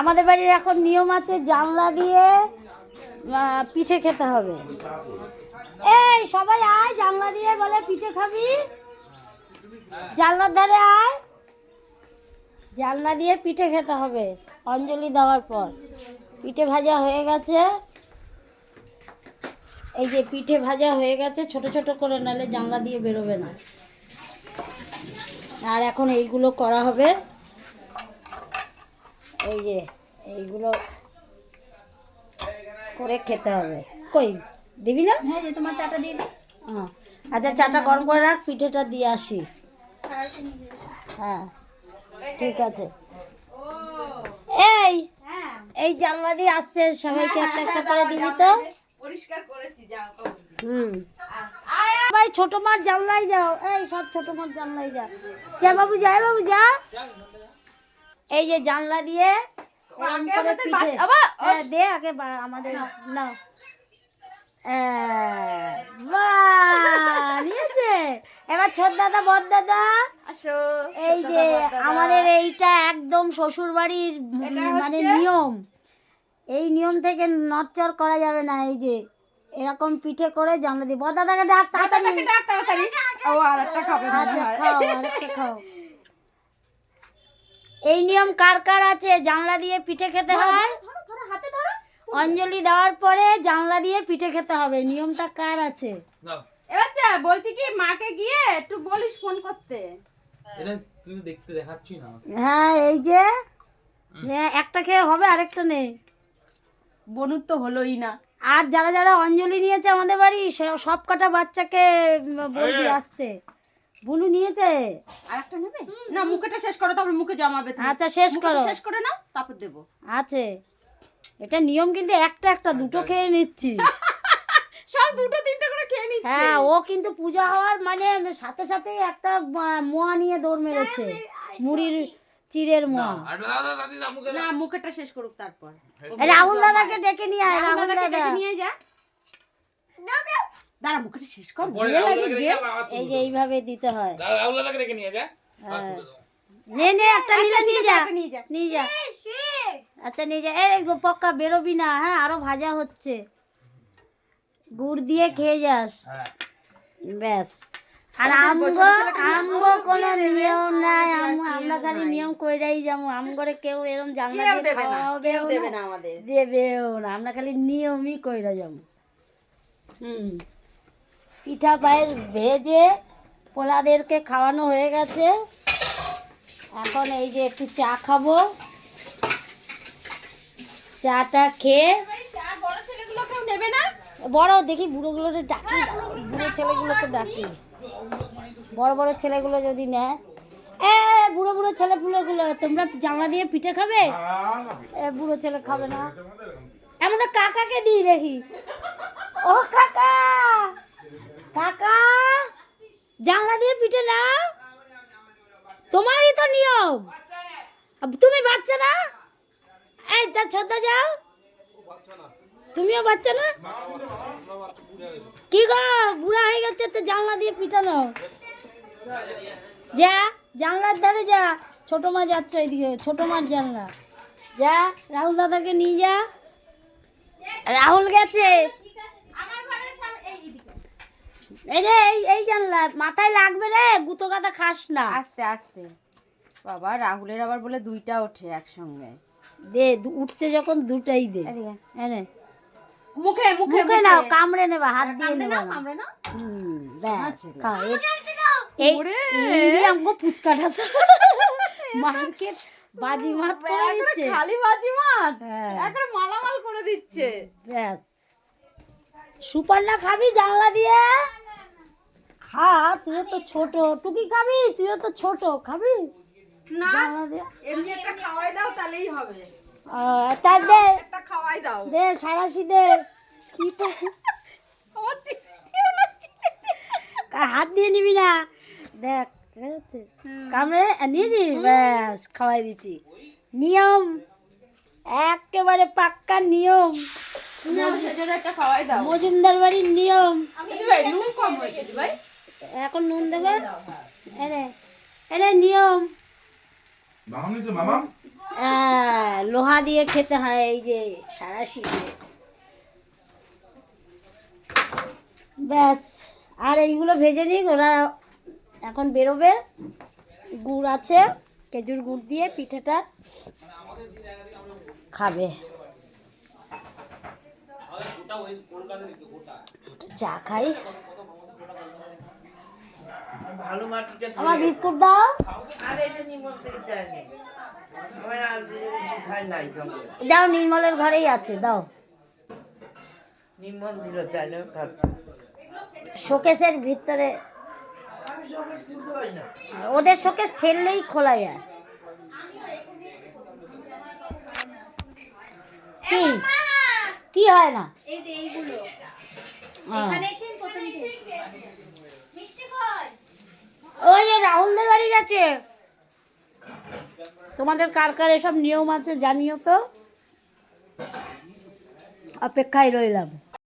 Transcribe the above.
আমাদের বাড়ির এখন নিয়ম আছে, জানলা দিয়ে পিঠে খেতে হবে। এই সবাই আয়, জানলা দিয়ে বলে পিঠে খাবি, জানলার ধারে আয়, জানলা দিয়ে পিঠে খেতে হবে অঞ্জলি দেওয়ার পর। পিঠে ভাজা হয়ে গেছে, এই যে পিঠে ভাজা হয়ে গেছে, ছোট ছোট করে, নালে জানলা দিয়ে বেরোবে না। আর এখন এইগুলো করা হবে, এই যে এইগুলো করে খেতে হবে। কই দিবি না? হ্যাঁ, যে তোমার চাটা দিয়ে দিই। আচ্ছা, চাটা গরম করে রাখ, পিঠেটা দিয়ে আসি। হ্যাঁ ঠিক আছে। এই এই জানলা দিয়ে আসছে, সবাইকে একটা একটা করে দিবি তো। পরিষ্কার করেছি, যাও। ভাই ছোট মার জানলায় যাও, এই সব ছোট মার জানলায় যা, যা বাবু, যা বাবু যা। এই যে জানলা দিয়ে এরকম করে পিঠে দে আগে আমাদের না। নিয়েছে এবার ছোট দাদা, বড় দাদা আসো। এই যে আমাদের এইটা একদম শ্বশুর বাড়ির মানে নিয়ম, এই নিয়ম থেকে নড়চড় করা যাবে না। এই যে এরকম পিঠে করে জানলা দিয়ে, বড় দাদাকে ডাক তাড়াতাড়ি। ও আরেকটা খাবে। আচ্ছা খাও, আরেকটা খাও। এই নিয়ম কার কার আছে? জানলা দিয়ে পিঠে খেতে হয়, হাতে ধরো। অঞ্জলি দেওয়ার পরে জানলা দিয়ে পিঠে খেতে হবে, নিয়মটা কার আছে? এবার বলছি কি, মাকে গিয়ে একটু বলিস ফোন করতে। এটা তুমি দেখতে দেখাচ্ছি না। হ্যাঁ এই যে একটা খেয়ে হবে, আরেকটা নেই। বনুর তো হলোই না। আর যারা যারা অঞ্জলি নিয়েছে আমাদের বাড়ি, সব কটা বাচ্চাকে বলবি আসতে। বুনু নিয়েছে, আরেকটা নেবে না? মুখেটা শেষ করো, তারপর মুখে জমাবে তুমি। আচ্ছা শেষ করো, শেষ করে নাও, তারপর দেবো। আছে এটা নিয়ম, কিন্তু একটা একটা দুটো খেয়ে নিচ্ছি। সব দুটো তিনটে করে খেয়ে নিচ্ছে। হ্যাঁ, ও কিন্তু পূজা হওয়ার মানে সাথে সাথেই একটা মোয়া নিয়ে দৌড় মেরেছে, মুড়ির চিড়ের মোয়া। না, মুখেটা শেষ করুক তারপর। রাহুল দাদাকে ডেকে নিয়ে আয়, রাহুল দাদা নিয়ে যা। দাঁড়া, মুখেটা শেষ কর। এই যে এইভাবে দিতে হয়। রাহুল দাদাকে রেখে নিয়ে যা। নে নে, একটা নিলে নিয়ে যা, নিয়ে যা। নিয়ে যা। আচ্ছা নিয়ে যা। এই পক্কা বেরোবি না, হ্যাঁ আরো ভাজা হচ্ছে, গুড় দিয়ে খেয়ে যাস ব্যাস। আর আমগো কোনো নিয়ম নাই, আমরা খালি নিয়ম কইরাই যাবো। আমগরে কেউ এরকম জানলা দিয়ে খাওয়াবেও না, আমাদের দেবেও না, আমরা খালি নিয়মই কইরা যাবো। পিঠা পায়েস ভেজে পোলাদেরকে খাওয়ানো হয়ে গেছে, এখন এই যে একটু চা খাবো। চাটা খেয়ে বড় ছেলেগুলো কেউ নেবে না? বড় দেখি বুড়োগুলোকে ডাকি, বুড়ো ছেলেগুলোকে ডাকি, বড় বড় ছেলেগুলো যদি নেয়। বুড়ো বুড়ো ছেলেগুলো, তোমরা জানলা দিয়ে পিঠে খাবে? বুড়ো ছেলে খাবে না, আমাদের কাকাকে দিই দেখি। ও কাকা, কাকা জানলা দিয়ে পিঠে না, তোমারই তো নিয়ম, তুমি বাচ্চা না? এই তার শ্রদ্ধা যাও, তুমিও বাচ্চা না? কি গো, বুড়া হয়ে গেছে তো জানলা দিয়ে পিটানো। যা জানলার ধারে যা, ছোট মা যাচ্ছে এইদিকে, ছোট মার জানলা যা, রাহুল দাদাকে নিয়ে যা। রাহুল গেছে, এই রে এই জানলা মাথায় লাগবে রে, গুতো গাদা খাস না। আস্তে আস্তে বাবা, রাহুলের আবার বলে দুইটা ওঠে একসঙ্গে। দে, উঠছে যখন দুটাই দে। এনে মুখে মুখে নাও, কামড়ে নেবা, হাত দিয়ে নেবা না। কামড়ে নাও। ব্যাস খাও। এই আমগো ফুচকাটা তো মার্কেট বাজিমাত করে দিচ্ছে, খালি বাজিমাত, হ্যাঁ একবার মালামাল করে দিচ্ছে। ব্যাস। সুপারনা খাবি জানলা দিয়ে? খা, তুইও তো ছোট। টুকি খাবি? তুইও তো ছোট, খাবি না? জানলা দিয়ে এমনি একটা খাওয়াই দাও, তাহলেই হবে। তার দে, একটা খাওয়াই দাও। দে সারাশি দে। কি তো হাত দিয়ে নিবি না, দেখ কামড়ে নিয়েছি, ব্যাস খাওয়াই দিচ্ছি। নিয়ম একেবারে পাক্কা নিয়ম, একটা খাওয়াই দাও। মজুমদার বাড়ির নিয়ম। নুন কম হয়েছে ভাই, এখন নুন দেবে, এনে এনে নিয়ম। লোহা দিয়ে খেতে হয়, এই যে সাঁড়াশি দিয়ে। ব্যাস, আর এইগুলো ভেজে নিক, ওরা এখন বেরোবে। গুড় আছে, খেজুর গুড় দিয়ে পিঠেটা খাবে। চা খাই। ভালো মাটিটা আমার বিস্কুট দাও। আর এটা নিমন্ত্রণ চাইনি আমার আর খাই নাই সঙ্গে দাও, নির্মলের ঘরেই আছে, দাও। নিমন্ত্রণ দিল চাইলে খাচ্ছি শোকেসের ভিতরে, আমি সবাই খুলতে পারি না ওদের শোকেস ঠেললেই খোলা যায়। কি কি হয় না? হ্যাঁ। ওই যে রাহুলদের বাড়ি গেছে। তোমাদের কার কার এসব নিয়ম আছে জানিও তো, অপেক্ষায় রইলাম।